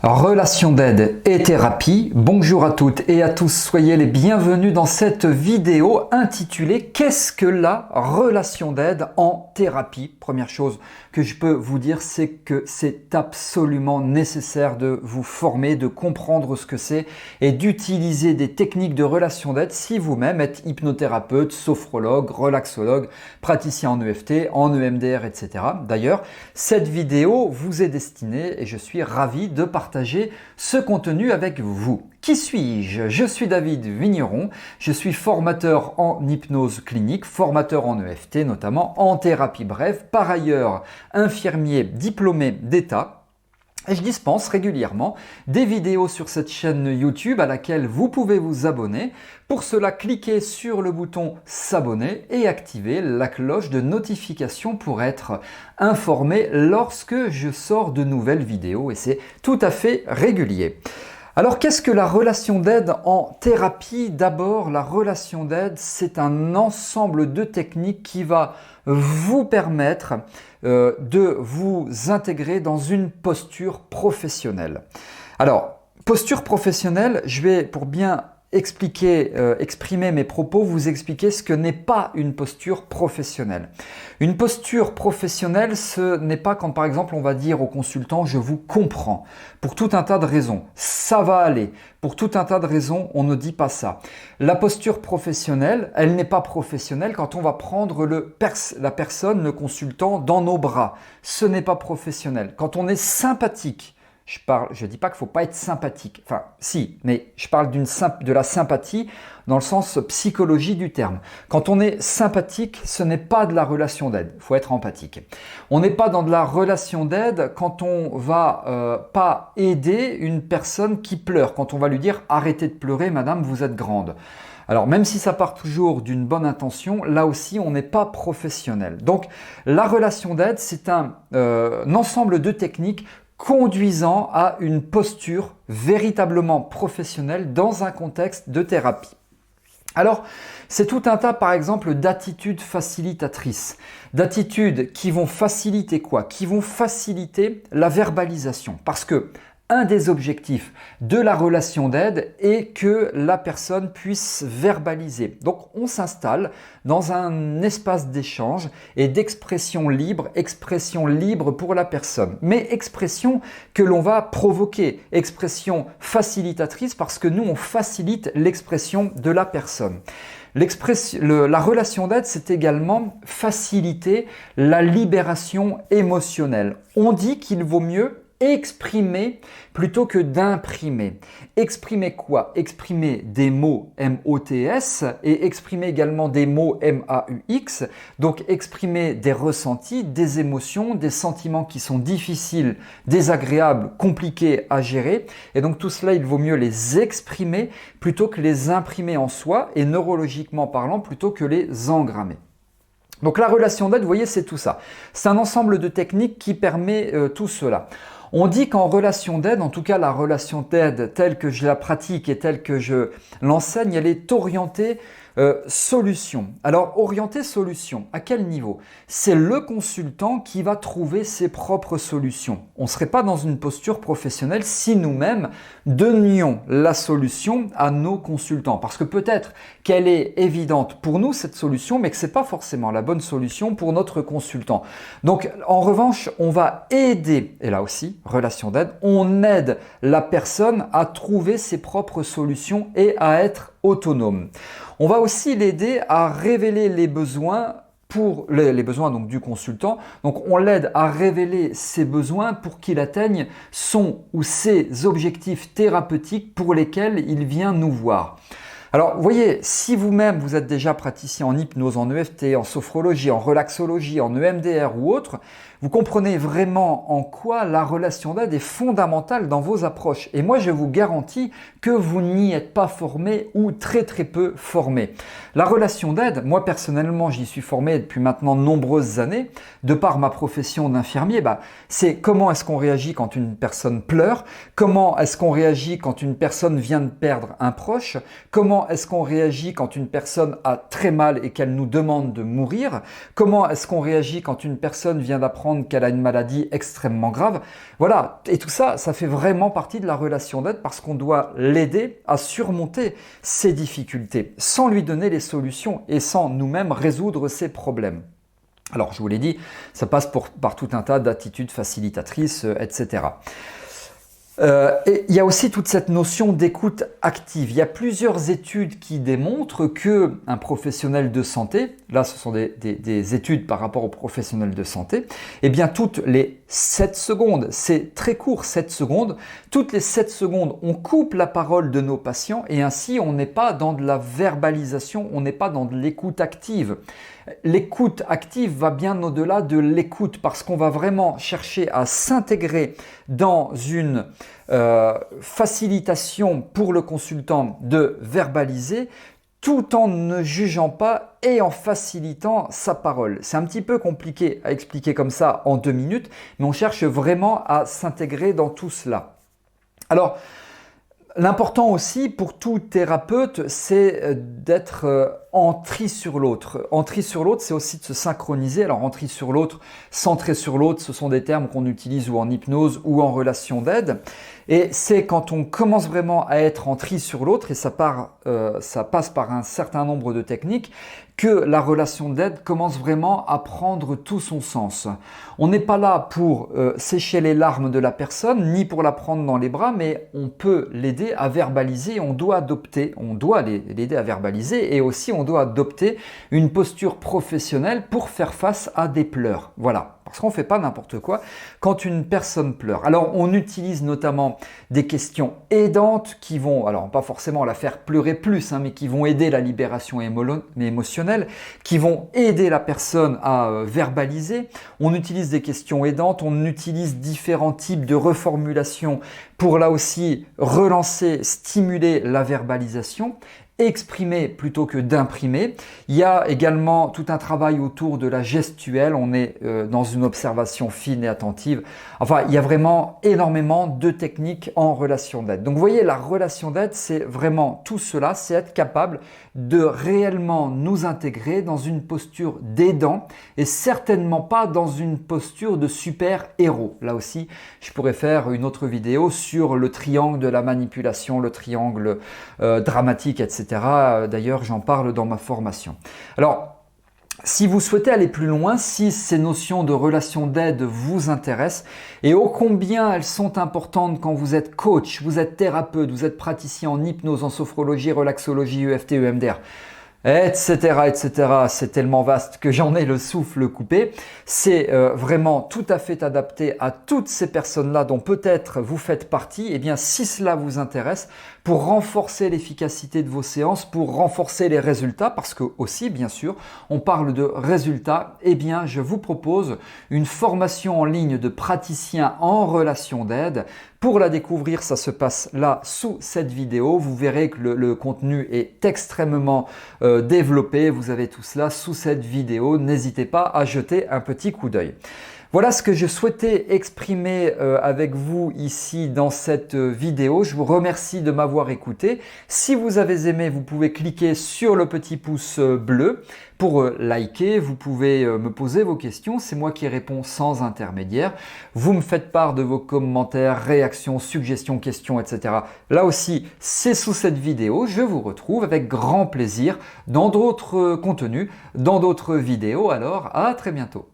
Relation d'aide et thérapie, bonjour à toutes et à tous, soyez les bienvenus dans cette vidéo intitulée « Qu'est-ce que la relation d'aide en thérapie ?» Première chose que je peux vous dire, c'est que c'est absolument nécessaire de vous former, de comprendre ce que c'est et d'utiliser des techniques de relation d'aide si vous-même êtes hypnothérapeute, sophrologue, relaxologue, praticien en EFT, en EMDR, etc. D'ailleurs, cette vidéo vous est destinée et je suis ravi de partager ce contenu avec vous. Qui suis-je? Je suis David Vigneron, je suis formateur en hypnose clinique, formateur en EFT notamment, en thérapie brève, par ailleurs infirmier diplômé d'État. Et je dispense régulièrement des vidéos sur cette chaîne YouTube à laquelle vous pouvez vous abonner. Pour cela, cliquez sur le bouton s'abonner et activez la cloche de notification pour être informé lorsque je sors de nouvelles vidéos et c'est tout à fait régulier. Alors, qu'est-ce que la relation d'aide en thérapie? D'abord, la relation d'aide, c'est un ensemble de techniques qui va vous permettre de vous intégrer dans une posture professionnelle. Alors, posture professionnelle, je vais, pour bien exprimer mes propos, vous expliquer ce que n'est pas une posture professionnelle. Une posture professionnelle, ce n'est pas quand par exemple on va dire au consultant « je vous comprends » pour tout un tas de raisons. Ça va aller. Pour tout un tas de raisons, on ne dit pas ça. La posture professionnelle, elle n'est pas professionnelle quand on va prendre la personne, le consultant, dans nos bras. Ce n'est pas professionnel. Quand on est sympathique, je dis pas qu'il faut pas être sympathique. Enfin, si, mais je parle de la sympathie dans le sens psychologie du terme. Quand on est sympathique, ce n'est pas de la relation d'aide. Il faut être empathique. On n'est pas dans de la relation d'aide quand on va pas aider une personne qui pleure. Quand on va lui dire « arrêtez de pleurer, madame, vous êtes grande ». Alors, même si ça part toujours d'une bonne intention, là aussi, on n'est pas professionnel. Donc, la relation d'aide, c'est un ensemble de techniques conduisant à une posture véritablement professionnelle dans un contexte de thérapie. Alors, c'est tout un tas, par exemple, d'attitudes facilitatrices, d'attitudes qui vont faciliter quoi? Qui vont faciliter la verbalisation. Parce que un des objectifs de la relation d'aide est que la personne puisse verbaliser. Donc, on s'installe dans un espace d'échange et d'expression libre pour la personne. Mais expression que l'on va provoquer, expression facilitatrice parce que nous, on facilite l'expression de la personne. La relation d'aide, c'est également faciliter la libération émotionnelle. On dit qu'il vaut mieux exprimer plutôt que d'imprimer. Exprimer quoi? Exprimer des mots M-O-T-S et exprimer également des mots M-A-U-X. Donc exprimer des ressentis, des émotions, des sentiments qui sont difficiles, désagréables, compliqués à gérer. Et donc tout cela, il vaut mieux les exprimer plutôt que les imprimer en soi et neurologiquement parlant plutôt que les engrammer. Donc la relation d'aide, vous voyez, c'est tout ça. C'est un ensemble de techniques qui permet tout cela. On dit qu'en relation d'aide, en tout cas la relation d'aide telle que je la pratique et telle que je l'enseigne, elle est orientée solution. Alors, orientée solution, à quel niveau? C'est le consultant qui va trouver ses propres solutions. On ne serait pas dans une posture professionnelle si nous-mêmes donnions la solution à nos consultants. Parce que peut-être qu'elle est évidente pour nous, cette solution, mais que ce n'est pas forcément la bonne solution pour notre consultant. Donc, en revanche, on va aider, et là aussi, relation d'aide, on aide la personne à trouver ses propres solutions et à être autonome. On va aussi l'aider à révéler les besoins les besoins donc du consultant. Donc on l'aide à révéler ses besoins pour qu'il atteigne son ou ses objectifs thérapeutiques pour lesquels il vient nous voir. Alors, vous voyez, si vous-même vous êtes déjà praticien en hypnose, en EFT, en sophrologie, en relaxologie, en EMDR ou autre, vous comprenez vraiment en quoi la relation d'aide est fondamentale dans vos approches. Et moi, je vous garantis que vous n'y êtes pas formé ou très peu formé. La relation d'aide, moi personnellement, j'y suis formé depuis maintenant de nombreuses années, de par ma profession d'infirmier, c'est comment est-ce qu'on réagit quand une personne pleure, comment est-ce qu'on réagit quand une personne vient de perdre un proche, comment est-ce qu'on réagit quand une personne a très mal et qu'elle nous demande de mourir, comment est-ce qu'on réagit quand une personne vient d'apprendre apprendre qu'elle a une maladie extrêmement grave. Voilà, et tout ça, ça fait vraiment partie de la relation d'aide parce qu'on doit l'aider à surmonter ses difficultés sans lui donner les solutions et sans nous-mêmes résoudre ses problèmes. Alors, je vous l'ai dit, ça passe par tout un tas d'attitudes facilitatrices, etc. Et il y a aussi toute cette notion d'écoute active. Il y a plusieurs études qui démontrent qu'un professionnel de santé, là ce sont des études par rapport aux professionnels de santé, eh bien toutes les 7 secondes, c'est très court, 7 secondes, toutes les 7 secondes, on coupe la parole de nos patients et ainsi on n'est pas dans de la verbalisation, on n'est pas dans de l'écoute active. L'écoute active va bien au-delà de l'écoute parce qu'on va vraiment chercher à s'intégrer dans une facilitation pour le consultant de verbaliser tout en ne jugeant pas et en facilitant sa parole. C'est un petit peu compliqué à expliquer comme ça en 2 minutes, mais on cherche vraiment à s'intégrer dans tout cela. Alors, l'important aussi pour tout thérapeute, c'est d'être en tri sur l'autre. En tri sur l'autre, c'est aussi de se synchroniser. Alors en tri sur l'autre, centré sur l'autre, ce sont des termes qu'on utilise ou en hypnose ou en relation d'aide. Et c'est quand on commence vraiment à être en tri sur l'autre, et ça passe par un certain nombre de techniques, que la relation d'aide commence vraiment à prendre tout son sens. On n'est pas là pour sécher les larmes de la personne, ni pour la prendre dans les bras, mais on peut l'aider à verbaliser, on doit l'aider à verbaliser, et aussi on doit adopter une posture professionnelle pour faire face à des pleurs. Voilà. Parce qu'on ne fait pas n'importe quoi quand une personne pleure. Alors, on utilise notamment des questions aidantes qui vont, alors pas forcément la faire pleurer plus, mais qui vont aider la libération émotionnelle, qui vont aider la personne à verbaliser. On utilise des questions aidantes, on utilise différents types de reformulation pour là aussi relancer, stimuler la verbalisation. Exprimer plutôt que d'imprimer. Il y a également tout un travail autour de la gestuelle. On est dans une observation fine et attentive. Enfin, il y a vraiment énormément de techniques en relation d'aide. Donc, vous voyez, la relation d'aide, c'est vraiment tout cela. C'est être capable de réellement nous intégrer dans une posture d'aidant et certainement pas dans une posture de super-héros. Là aussi, je pourrais faire une autre vidéo sur le triangle de la manipulation, le triangle dramatique, etc. D'ailleurs, j'en parle dans ma formation. Alors, si vous souhaitez aller plus loin, si ces notions de relation d'aide vous intéressent et ô combien elles sont importantes quand vous êtes coach, vous êtes thérapeute, vous êtes praticien en hypnose, en sophrologie, relaxologie, EFT, EMDR, etc., etc. C'est tellement vaste que j'en ai le souffle coupé. C'est vraiment tout à fait adapté à toutes ces personnes-là dont peut-être vous faites partie. Eh bien, si cela vous intéresse, pour renforcer l'efficacité de vos séances, pour renforcer les résultats, parce que aussi, bien sûr, on parle de résultats, eh bien, je vous propose une formation en ligne de praticien en relation d'aide. Pour la découvrir, ça se passe là sous cette vidéo. Vous verrez que le contenu est extrêmement développé. Vous avez tout cela sous cette vidéo. N'hésitez pas à jeter un petit coup d'œil. Voilà ce que je souhaitais exprimer avec vous ici dans cette vidéo. Je vous remercie de m'avoir écouté. Si vous avez aimé, vous pouvez cliquer sur le petit pouce bleu pour liker. Vous pouvez me poser vos questions. C'est moi qui réponds sans intermédiaire. Vous me faites part de vos commentaires, réactions, suggestions, questions, etc. Là aussi, c'est sous cette vidéo. Je vous retrouve avec grand plaisir dans d'autres contenus, dans d'autres vidéos. Alors, à très bientôt.